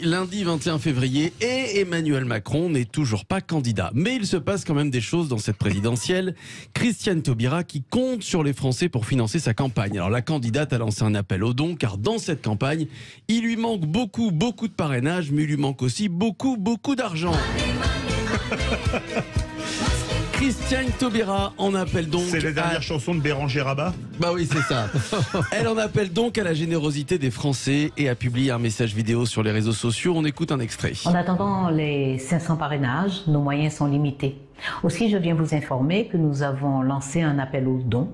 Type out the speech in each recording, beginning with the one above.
Lundi 21 février et Emmanuel Macron n'est toujours pas candidat. Mais il se passe quand même des choses dans cette présidentielle. Christiane Taubira qui compte sur les Français pour financer sa campagne. Alors la candidate a lancé un appel aux dons car dans cette campagne, il lui manque beaucoup de parrainage, mais il lui manque aussi beaucoup d'argent. Christiane Taubira en appelle donc... C'est la dernière chanson de Bérangère Rabat ? Bah oui, c'est ça. Elle en appelle donc à la générosité des Français et a publié un message vidéo sur les réseaux sociaux. On écoute un extrait. En attendant les 500 parrainages, nos moyens sont limités. Aussi, je viens vous informer que nous avons lancé un appel aux dons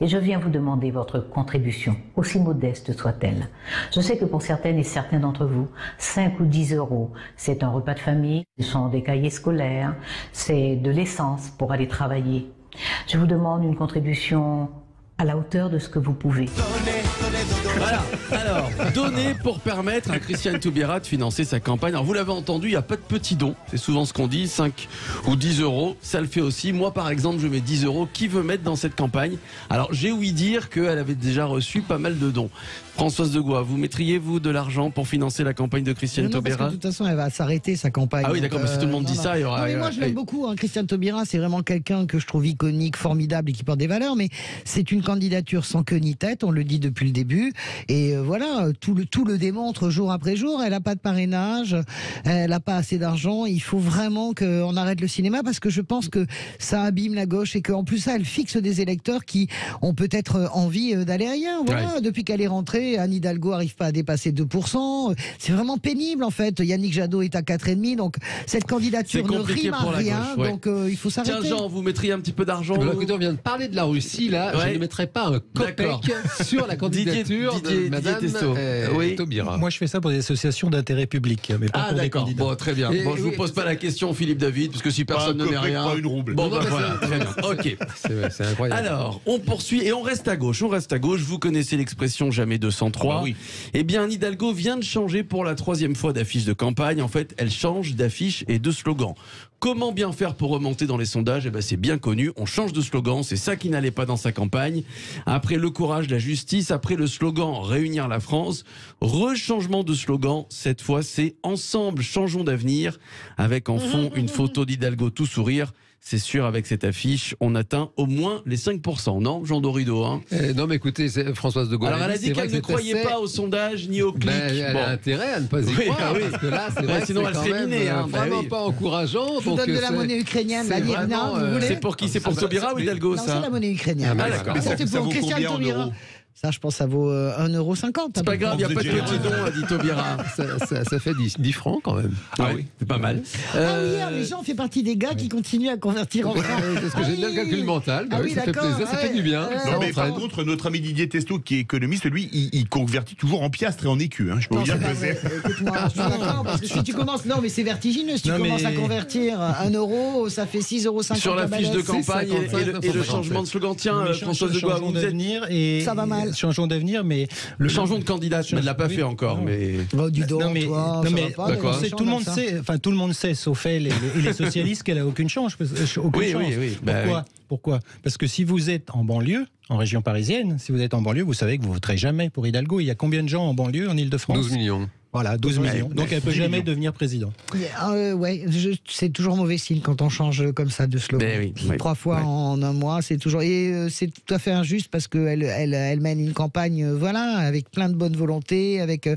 et je viens vous demander votre contribution, aussi modeste soit-elle. Je sais que pour certaines et certains d'entre vous, 5 ou 10 euros, c'est un repas de famille, ce sont des cahiers scolaires, c'est de l'essence pour aller travailler. Je vous demande une contribution à la hauteur de ce que vous pouvez. Voilà, alors, donner pour permettre à Christiane Taubira de financer sa campagne. Alors vous l'avez entendu, il n'y a pas de petits dons, c'est souvent ce qu'on dit, 5 ou 10 euros, ça le fait aussi. Moi par exemple, je mets 10 euros, qui veut mettre dans cette campagne? Alors j'ai ouï dire qu'elle avait déjà reçu pas mal de dons. Françoise de Gois, vous mettriez vous de l'argent pour financer la campagne de Christiane Taubira? Parce que de toute façon, elle va s'arrêter sa campagne. Ah oui, d'accord, mais si tout le monde dit ça, il y aura... Non, mais moi, je l'aime beaucoup. Christiane Taubira, c'est vraiment quelqu'un que je trouve iconique, formidable et qui porte des valeurs. Mais c'est une candidature sans queue ni tête, on le dit depuis le début. Et voilà, tout le démontre jour après jour. Elle n'a pas de parrainage, elle n'a pas assez d'argent. Il faut vraiment qu'on arrête le cinéma parce que je pense que ça abîme la gauche et qu'en plus ça, elle fixe des électeurs qui ont peut-être envie d'aller ailleurs. Voilà, ouais. Depuis qu'elle est rentrée, Anne Hidalgo n'arrive pas à dépasser 2%. C'est vraiment pénible en fait. Yannick Jadot est à 4,5%. Donc cette candidature ne rime à rien. Gauche, ouais. Donc il faut s'arrêter. Tiens Jean, vous mettriez un petit peu d'argent? Écoutez, on vient de parler de la Russie là. Ouais. Je ne mettrai pas un copec sur la candidature de Madame Taubira. Moi je fais ça pour des associations d'intérêt public, mais pas pour des candidats. Bon, très bien. Bon, je vous pose pas la question Philippe David, parce que si personne ne met rien... Pas une rouble. Bon, bah voilà, très bien. Ok. C'est incroyable. Alors, on poursuit et on reste à gauche. Vous connaissez l'expression jamais 203. Ah oui. Eh bien, Anne Hidalgo vient de changer pour la 3e fois d'affiche de campagne. En fait, elle change d'affiche et de slogan. Comment bien faire pour remonter dans les sondages? Eh ben, c'est bien connu. On change de slogan. C'est ça qui n'allait pas dans sa campagne. Après le courage, la justice. Après le slogan réunir la France. Rechangement de slogan. Cette fois, c'est ensemble, changeons d'avenir. Avec en fond une photo d'Hidalgo tout sourire. C'est sûr, avec cette affiche, on atteint au moins les 5%, non, Jean Dorido non, mais écoutez, Françoise de Gaulle. Alors, elle a dit qu'elle ne croyait pas au sondage ni au clic. Elle a intérêt à ne pas y croire, parce que là, c'est vrai sinon, que c'est quand même vraiment pas encourageant. Je vous donne de la monnaie ukrainienne, la Lirna, vous voulez? C'est pour qui? C'est pour Taubira ou Hidalgo, ça? Non, c'est la monnaie ukrainienne. Ah, d'accord. Mais ça, c'est pour Christiane Taubira. Ça, je pense, ça vaut 1,50 €. C'est pas grave, il n'y a pas de petit don, a dit Taubira. Ça fait 10 francs quand même. Ah oui, c'est pas mal. Hier, les gens font partie des gars qui continuent à convertir en francs. Parce que j'ai bien le calcul mental. Ah oui, ça fait plaisir, ça fait du bien. Non, mais par contre, notre ami Didier Testo, qui est économiste, lui, il convertit toujours en piastres et en écus. Je peux vous dire que c'est... Écoute-moi, je suis d'accord, parce que si tu commences... Non, mais c'est vertigineux. Si tu commences à convertir 1 €, ça fait 6,50 € sur la fiche de campagne et le changement de slogan. Tiens, Françoise de Gois, vous dites... Ça va mal. Changeons d'avenir, mais le changement de candidat, elle ne l'a pas fait encore, mais... Du dos, non, mais tout le monde sait, sauf elle et les socialistes, qu'elle a aucune chance. Oui. Pourquoi? Parce que si vous êtes en banlieue, en région parisienne, si vous êtes en banlieue, vous savez que vous ne voterez jamais pour Hidalgo. Il y a combien de gens en banlieue, en Ile-de-France? 12 millions. Voilà, 12 millions. Donc elle ne peut jamais devenir président. C'est toujours mauvais signe quand on change comme ça de slogan. 3 fois en un mois, c'est toujours... Et c'est tout à fait injuste parce qu'elle mène une campagne avec plein de bonne volonté, avec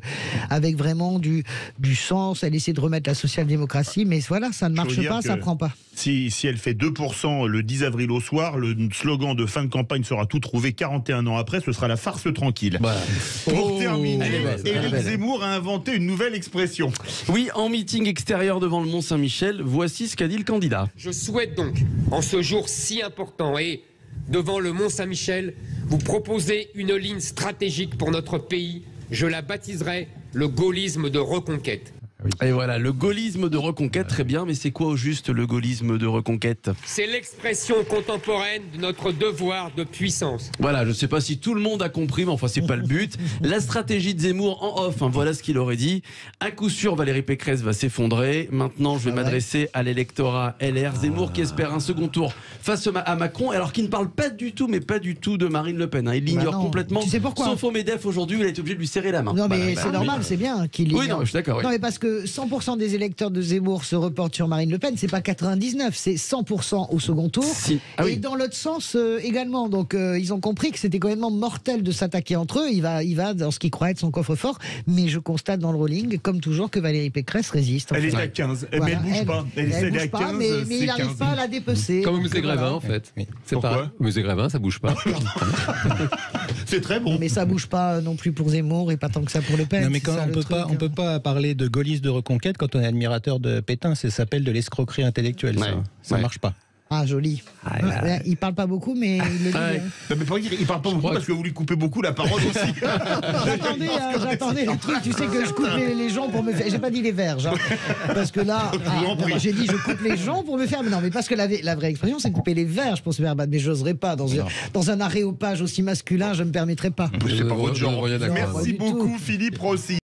vraiment du sens. Elle essaie de remettre la social-démocratie, mais voilà, ça ne marche pas, ça ne prend pas. Si elle fait 2% le 10 avril au soir, le slogan de fin de campagne sera tout trouvé 41 ans après, ce sera la farce tranquille. Voilà. Pour terminer, Éric Zemmour a inventé une nouvelle expression. Oui, en meeting extérieur devant le Mont-Saint-Michel, voici ce qu'a dit le candidat. Je souhaite donc, en ce jour si important et devant le Mont-Saint-Michel, vous proposer une ligne stratégique pour notre pays. Je la baptiserai le gaullisme de reconquête. Et voilà, le gaullisme de reconquête, très bien, mais c'est quoi au juste le gaullisme de reconquête? C'est l'expression contemporaine de notre devoir de puissance. Voilà, je ne sais pas si tout le monde a compris, mais enfin, c'est pas le but. La stratégie de Zemmour en off, hein, voilà ce qu'il aurait dit. À coup sûr, Valérie Pécresse va s'effondrer. Maintenant, je vais m'adresser à l'électorat LR. Zemmour qui espère un second tour face à Macron, alors qu'il ne parle pas du tout, mais pas du tout de Marine Le Pen. Hein. Il l'ignore complètement. Tu sais pourquoi? Son faux MEDEF aujourd'hui, il a été obligé de lui serrer la main. Non, mais c'est normal, c'est bien qu'il l'ignore. Oui, non, je suis d'accord. Oui. Non, mais parce que 100% des électeurs de Zemmour se reportent sur Marine Le Pen, c'est pas 99, c'est 100% au second tour. Si. Ah, oui. Et dans l'autre sens également. Donc ils ont compris que c'était quand même mortel de s'attaquer entre eux. Il va dans ce qu'il croit être son coffre-fort. Mais je constate dans le rolling, comme toujours, que Valérie Pécresse résiste. Elle est à 15, mais elle bouge pas. Elle bouge pas, mais il n'arrive pas à la dépecer. Comme au musée Grévin, en fait. C'est pas au musée Grévin, ça bouge pas. C'est très bon. Mais ça bouge pas non plus pour Zemmour et pas tant que ça pour Le Pen. Non, mais quand on peut pas parler de gaullisme de reconquête quand on est admirateur de Pétain. Ça s'appelle de l'escroquerie intellectuelle. Ça marche pas. Ah, joli. Il parle pas beaucoup, mais il le dit. Non, mais il parle pas beaucoup parce que vous lui coupez beaucoup la parole aussi. J'attendais le truc. Tu sais que je coupe les gens pour me faire. J'ai pas dit les verges. Hein, parce que là, j'ai dit je coupe les gens pour me faire. Mais non, mais parce que la vraie expression, c'est couper les verges pour se faire battre. Mais j'oserais pas. Dans un aréopage aussi masculin, je me permettrai pas. C'est pas votre genre. Merci beaucoup, Philippe Rossi.